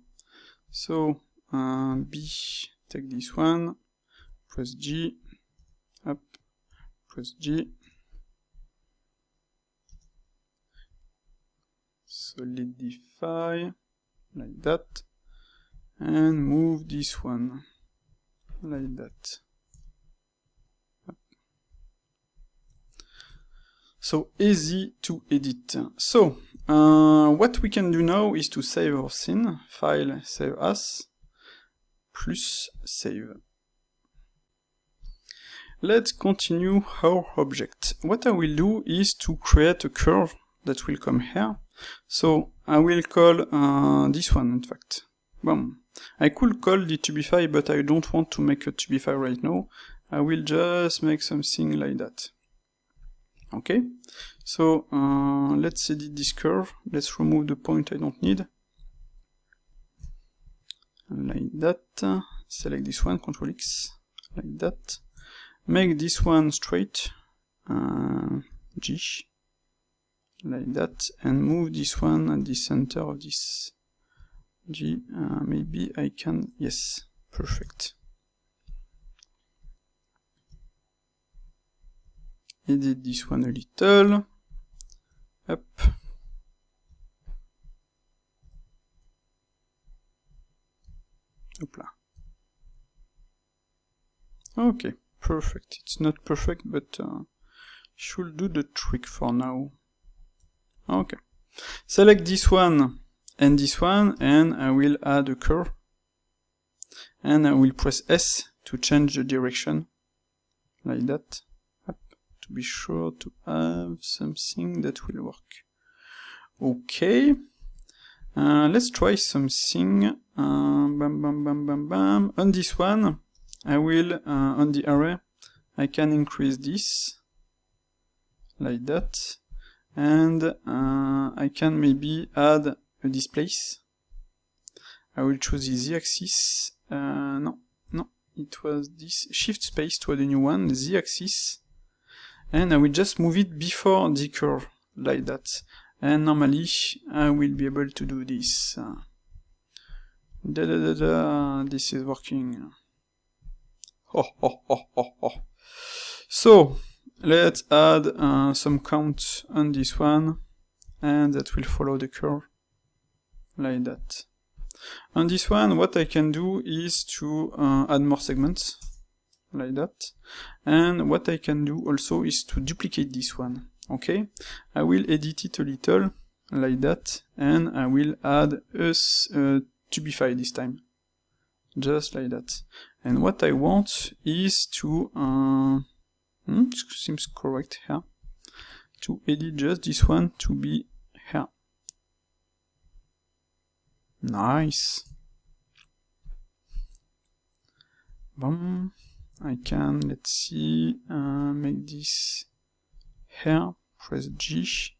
So, B, take this one, press G, up, press G, solidify, like that, and move this one, like that. Up. So, easy to edit. So, what we can do now is to save our scene, file, save as, plus save. Let's continue our object. What I will do is to create a curve that will come here. So I will call this one, in fact. Boom. I could call the Tubify, but I don't want to make a Tubify right now. I will just make something like that. Okay, so let's edit this curve. Let's remove the point I don't need. Like that. Select this one, Ctrl X, like that. Make this one straight, G, like that, and move this one at the center of this G. Maybe I can, yes, perfect. Edit this one a little, up. Hopla. Okay, perfect. It's not perfect, but should do the trick for now. Okay. Select this one, and I will add a curve. And I will press S to change the direction, like that. Up, to be sure to have something that will work. Okay. Let's try something. Bam, bam, bam, bam, bam. On this one, I will, on the array, I can increase this, like that, and I can maybe add a displace. I will choose the z-axis, no, it was this, shift space to add a new one, z-axis, and I will just move it before the curve, like that, and normally I will be able to do this. This is working. So, let's add some count on this one, and that will follow the curve, like that. On this one, what I can do is to add more segments, like that, and what I can do also is to duplicate this one, okay? I will edit it a little, like that, and I will add a Tubify this time, just like that. And what I want is to, seems correct here, to edit just this one to be here. Nice. Boom. I can, let's see, make this here, press G.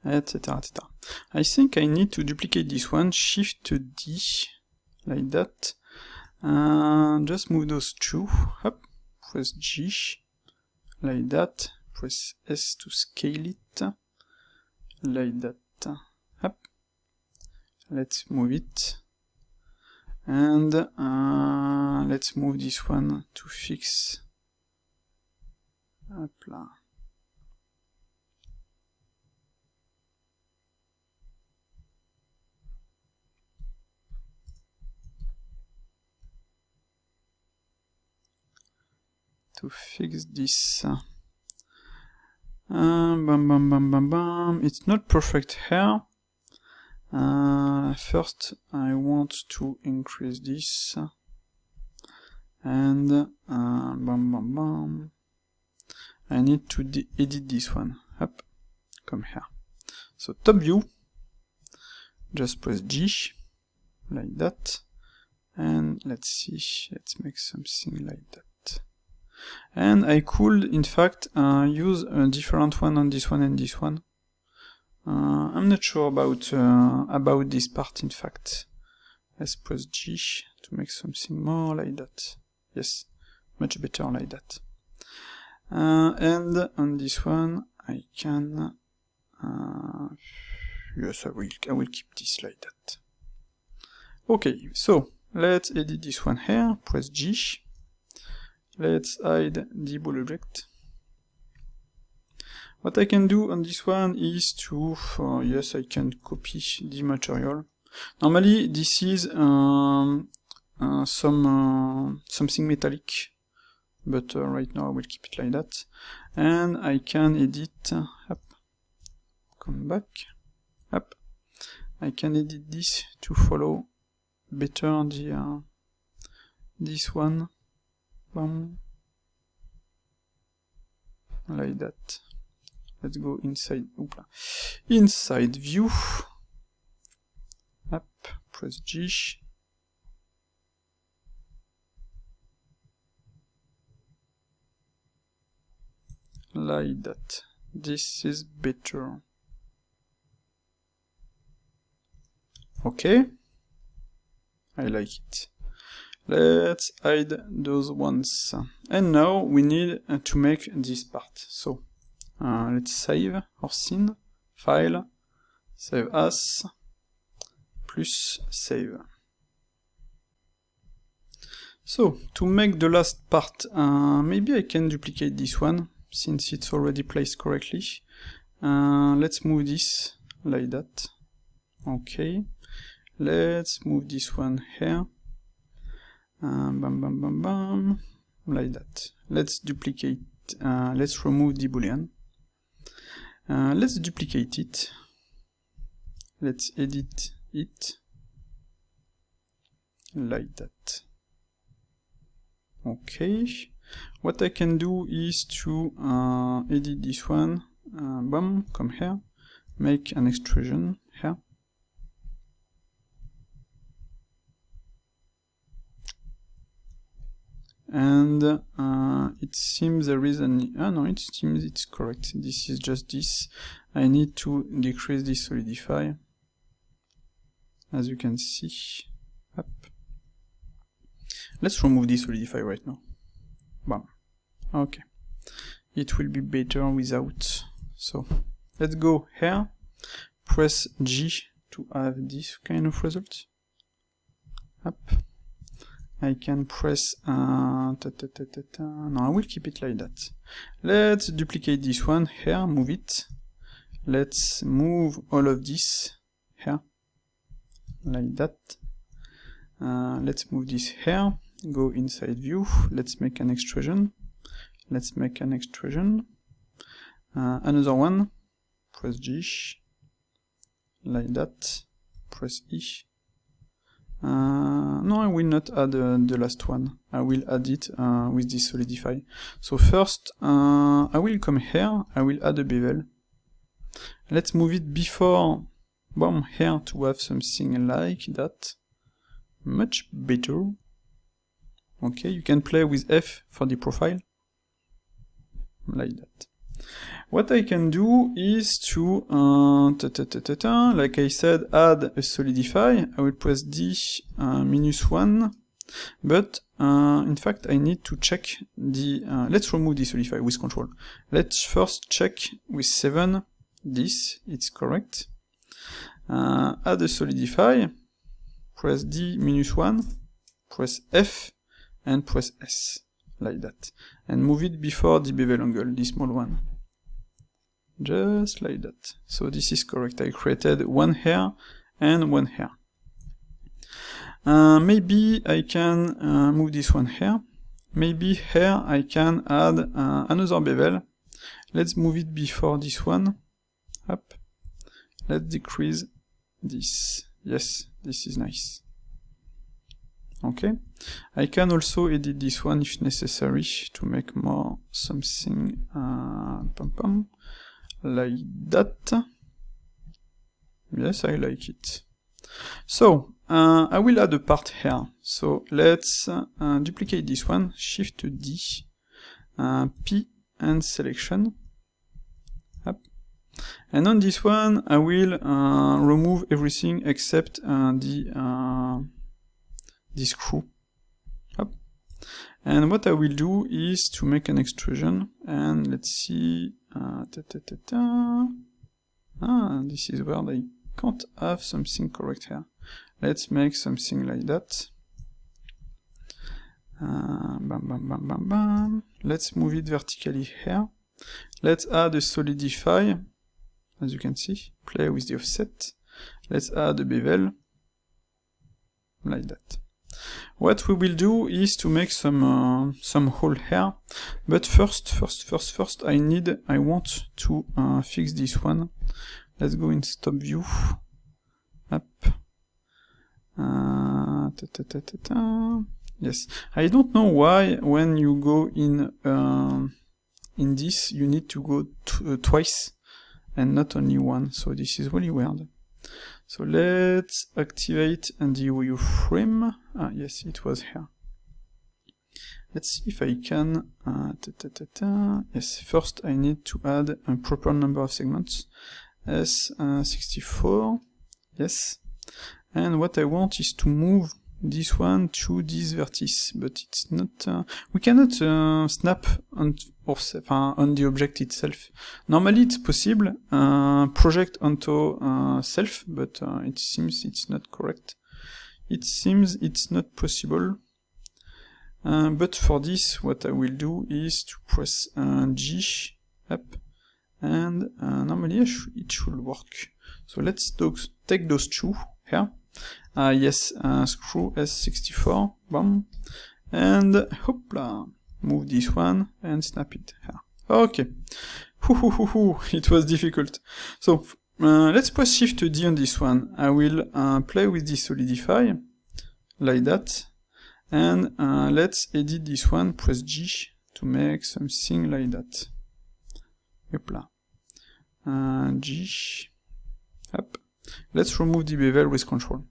Etc, etc. I think I need to duplicate this one, Shift D, like that. Just move those two, up, press G, like that, press S to scale it, like that, up. Let's move it, and let's move this one to fix. Hop là. to fix this. Bam, bam, bam, bam, bam. It's not perfect here. First, I want to increase this. And bam, bam, bam. I need to edit this one. Up, come here. So top view. Just press G, like that. And let's see, let's make something like that. And I could, in fact, use a different one on this one and this one. I'm not sure about this part, in fact. Let's press G to make something more like that. Yes, much better like that. And on this one, I can... yes, I will keep this like that. Okay, so let's edit this one here. Press G. Let's hide the ball object. What I can do on this one is to, yes, I can copy the material. Normally, this is something metallic, but right now I will keep it like that. And I can edit, up, come back, up. I can edit this to follow better the this one. Bam. Like that. Let's go inside. Oopla. Inside view. Up. Press G. Like that. This is better. Okay. I like it. Let's hide those ones. And now we need to make this part. So let's save our scene, file, save as, plus save. So to make the last part, maybe I can duplicate this one since it's already placed correctly. Let's move this like that. Okay. Let's move this one here. Bam, bam, bam, bam. Like that. Let's duplicate. Let's remove the boolean. Let's duplicate it. Let's edit it. Like that. Okay. What I can do is to edit this one. Bam, come here. Make an extrusion here. And it seems there is an... no, it seems it's correct. This is just this. I need to decrease this solidify. As you can see. Up. Let's remove this solidify right now. Bam. Okay. It will be better without. So, let's go here. Press G to have this kind of result. Up. I can press, no, I will keep it like that. Let's duplicate this one here, move it. Let's move all of this here, like that. Let's move this here, go inside view, let's make an extrusion. Let's make an extrusion. Another one, press G, like that, press E. No, I will not add the last one. I will add it with this solidify. So first, I will come here, I will add a bevel. Let's move it before, boom, here to have something like that. Much better. Okay, you can play with F for the profile. Like that. What I can do is to, like I said, add a solidify. I will press D -1, but in fact I need to check the, let's remove the solidify with control. Let's first check with 7, this, it's correct. Add a solidify, press D -1, press F, and press S, like that. And move it before the bevel angle, the small one. Just like that. So this is correct. I created one hair and one hair. Maybe I can move this one here. maybe here I can add another bevel. Let's move it before this one. Up. Let's decrease this. Yes, this is nice. Okay. I can also edit this one if necessary to make more something like that. Yes, I like it. So, I will add a part here. So, let's duplicate this one, Shift D, P, and selection. Up. And on this one, I will remove everything except the screw. Up. And what I will do is to make an extrusion, and let's see, this is where I can't have something correct here. Let's make something like that. Let's move it vertically here. Let's add a solidify, as you can see, play with the offset. Let's add a bevel, like that. What we will do is to make some hole here, but first, I want to fix this one. Let's go in stop view. Up. Yes, I don't know why when you go in this you need to go twice and not only one. So this is really weird. So let's activate the wireframe. Yes, it was here. Let's see if I can. Yes, first I need to add a proper number of segments. S64. Yes. And what I want is to move this one to this vertex, but it's not. We cannot snap on the object itself. Normally it's possible, project onto self, but it seems it's not correct. It seems it's not possible. But for this, what I will do is to press G up, and normally it should work. So let's take those two here. Yes, screw S64, boom, and hopla, move this one and snap it here. Okay, it was difficult. So let's press Shift D on this one. I will play with this solidify, like that, and let's edit this one, press G to make something like that. Hopla. G, up. Let's remove the bevel with Control.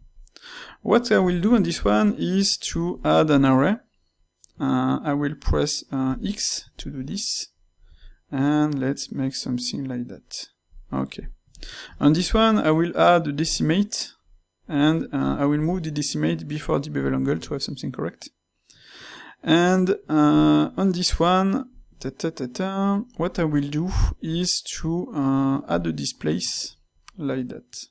What I will do on this one is to add an array. I will press X to do this, and let's make something like that. Okay. On this one, I will add a decimate, and I will move the decimate before the bevel angle to have something correct. And on this one, what I will do is to add a displace like that.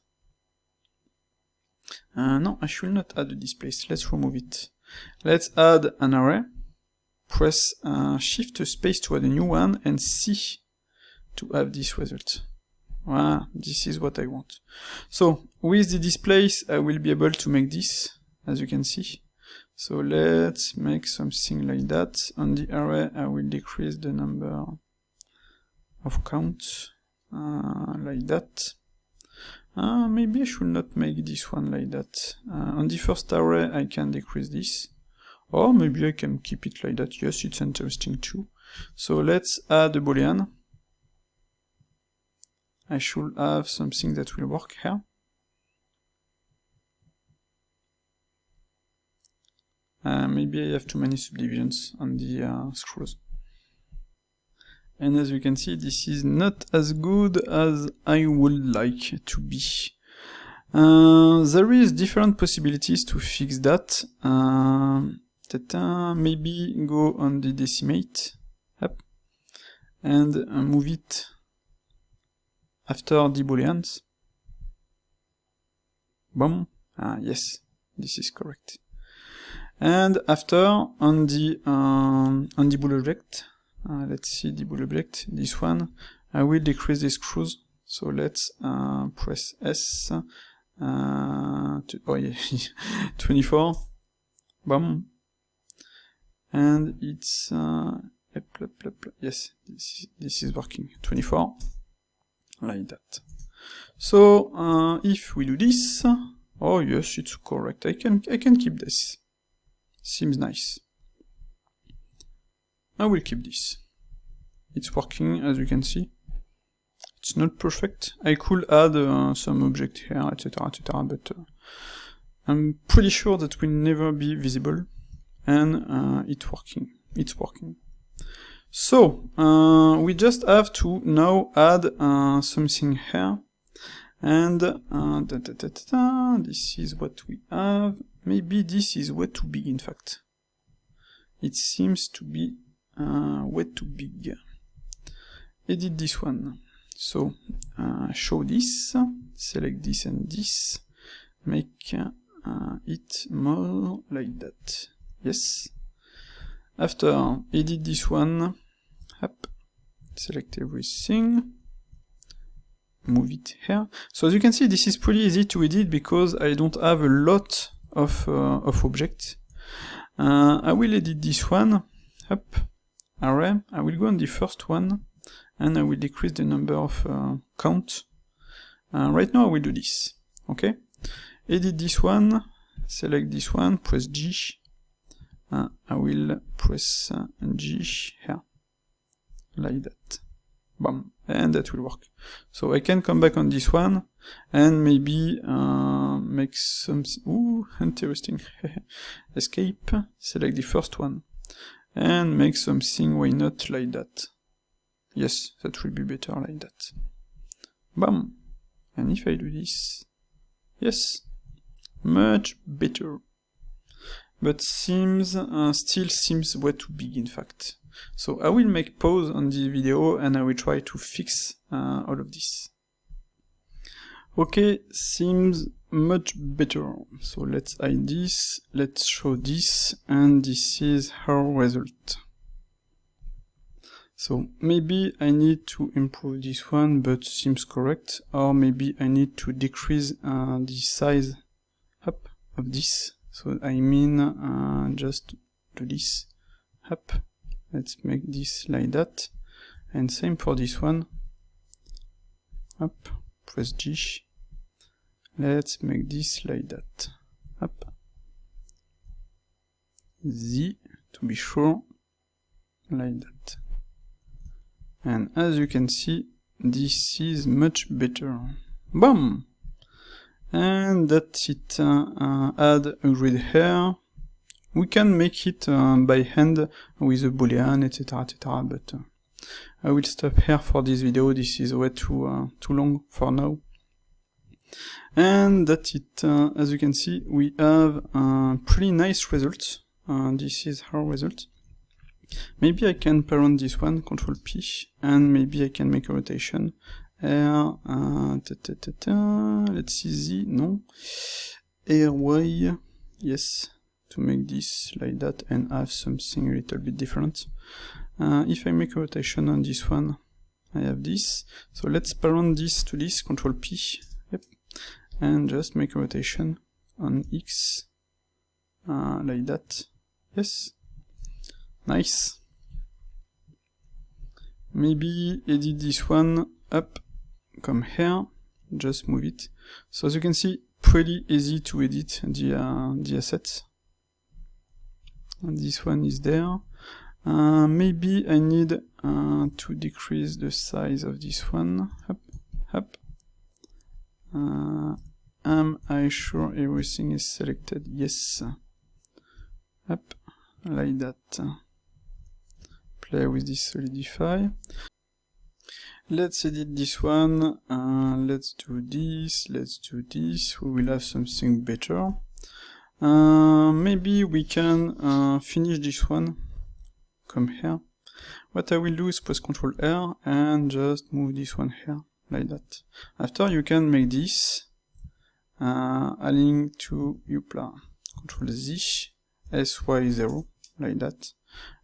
No, I should not add a displace. Let's remove it. Let's add an array. Press Shift space to add a new one, and C to have this result. Wow, this is what I want. So with the displace, I will be able to make this, as you can see. So let's make something like that. On the array, I will decrease the number of counts, like that. Maybe I should not make this one like that. On the first array, I can decrease this. Or maybe I can keep it like that. Yes, it's interesting too. So let's add a boolean. I should have something that will work here. Maybe I have too many subdivisions on the screws. And as you can see, this is not as good as I would like to be. There is different possibilities to fix that. Maybe go on the decimate, up, and move it after the booleans. Boom. Yes, this is correct. And after on the bool object, let's see the bool object, this one, I will decrease the screws. So let's press S, 24, boom, and it's yes, this is working. 24, like that. So if we do this, oh yes, it's correct. I can keep this. Seems nice. I will keep this. It's working, as you can see. It's not perfect. I could add some object here, etc., etc., but I'm pretty sure that will never be visible, and it's working. So we just have to now add something here, and this is what we have. Maybe this is way too big, in fact. It seems to be way too big. Edit this one. So show this, select this and this, make it more like that. Yes. After, edit this one, up, select everything, move it here. So as you can see, this is pretty easy to edit because I don't have a lot of objects. I will edit this one, up, array. I will go on the first one, and I will decrease the number of count. Right now I will do this, okay? Edit this one, select this one, press G. I will press G here, like that. Bam, and that will work. So I can come back on this one, and maybe make some... Ooh, interesting. Escape, select the first one, and make something, why not, like that. Yes, that will be better like that. Bam! And if I do this, yes, much better. But seems, still seems way too big, in fact. So I will make pause on the video and I will try to fix all of this. Okay, seems much better. So let's hide this, let's show this, and this is our result. So maybe I need to improve this one, but seems correct, or maybe I need to decrease the size up of this. So I mean just do this up. Let's make this like that, and same for this one. Up, press G. Let's make this like that. Up. Z to be sure, like that. And as you can see, this is much better. Boom! And that's it. Add a grid here. We can make it by hand with a boolean, etc., etc. But I will stop here for this video. This is way too long for now. And that's it. As you can see, we have pretty nice results. This is our result. Maybe I can parent this one, Control P, and maybe I can make a rotation. R, let's see Z, no. R, Y, yes, to make this like that and have something a little bit different. If I make a rotation on this one, I have this. So let's parent this to this, Control P, yep, and just make a rotation on X, like that, yes. Nice. Maybe edit this one up, come here, just move it. So as you can see, pretty easy to edit the assets. And this one is there. Maybe I need to decrease the size of this one. Up, up. Am I sure everything is selected? Yes. Up, like that. Play with this solidify. Let's edit this one. Let's do this. Let's do this. We will have something better. Maybe we can finish this one. Come here. What I will do is press Ctrl R and just move this one here, like that. After you can make this align to Youpla. Ctrl Z, SY0, like that.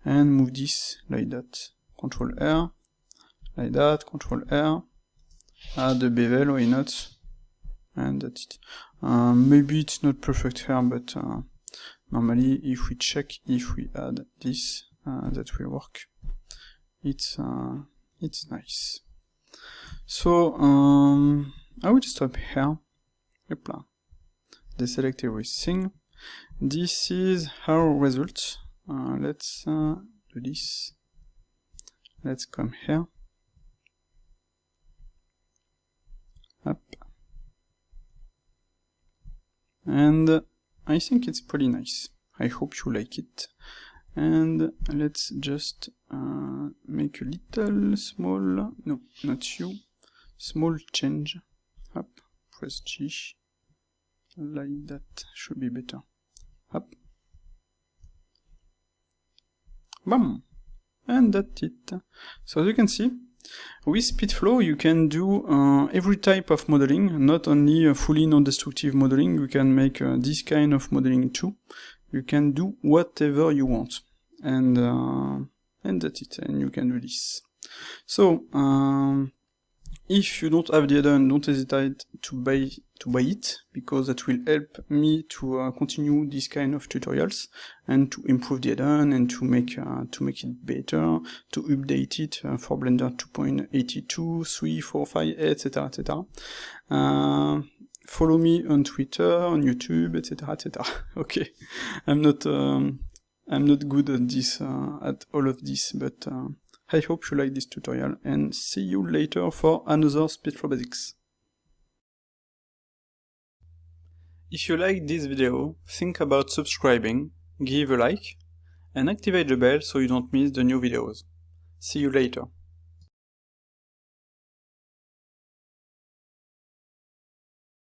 And move this like that. Ctrl R, like that, Ctrl R, add the bevel, why not? And that's it. Maybe it's not perfect here, but Normally, if we check if we add this, that will work. It's nice. So I will stop here. Hopla. Deselect everything. This is our result. Let's do this. Let's come here. Up. And I think it's pretty nice. I hope you like it. And let's just make a little small, no, not you, small change. Up, press G, like that, should be better. Up. Bam! And that's it. So as you can see, with SpeedFlow you can do every type of modeling, not only fully non-destructive modeling, you can make this kind of modeling too. You can do whatever you want, and that's it, and you can do this. So if you don't have the add-on, don't hesitate to buy it, because that will help me to continue this kind of tutorials and to improve the add-on and to make it better, to update it for Blender 2.82, 3, 4, 5, etc, etc. Follow me on Twitter, on YouTube, etc, etc. Okay, I'm not good at this, at all of this, but I hope you like this tutorial, and see you later for another SpeedFlow Basics. If you like this video, think about subscribing, give a like, and activate the bell so you don't miss the new videos. See you later.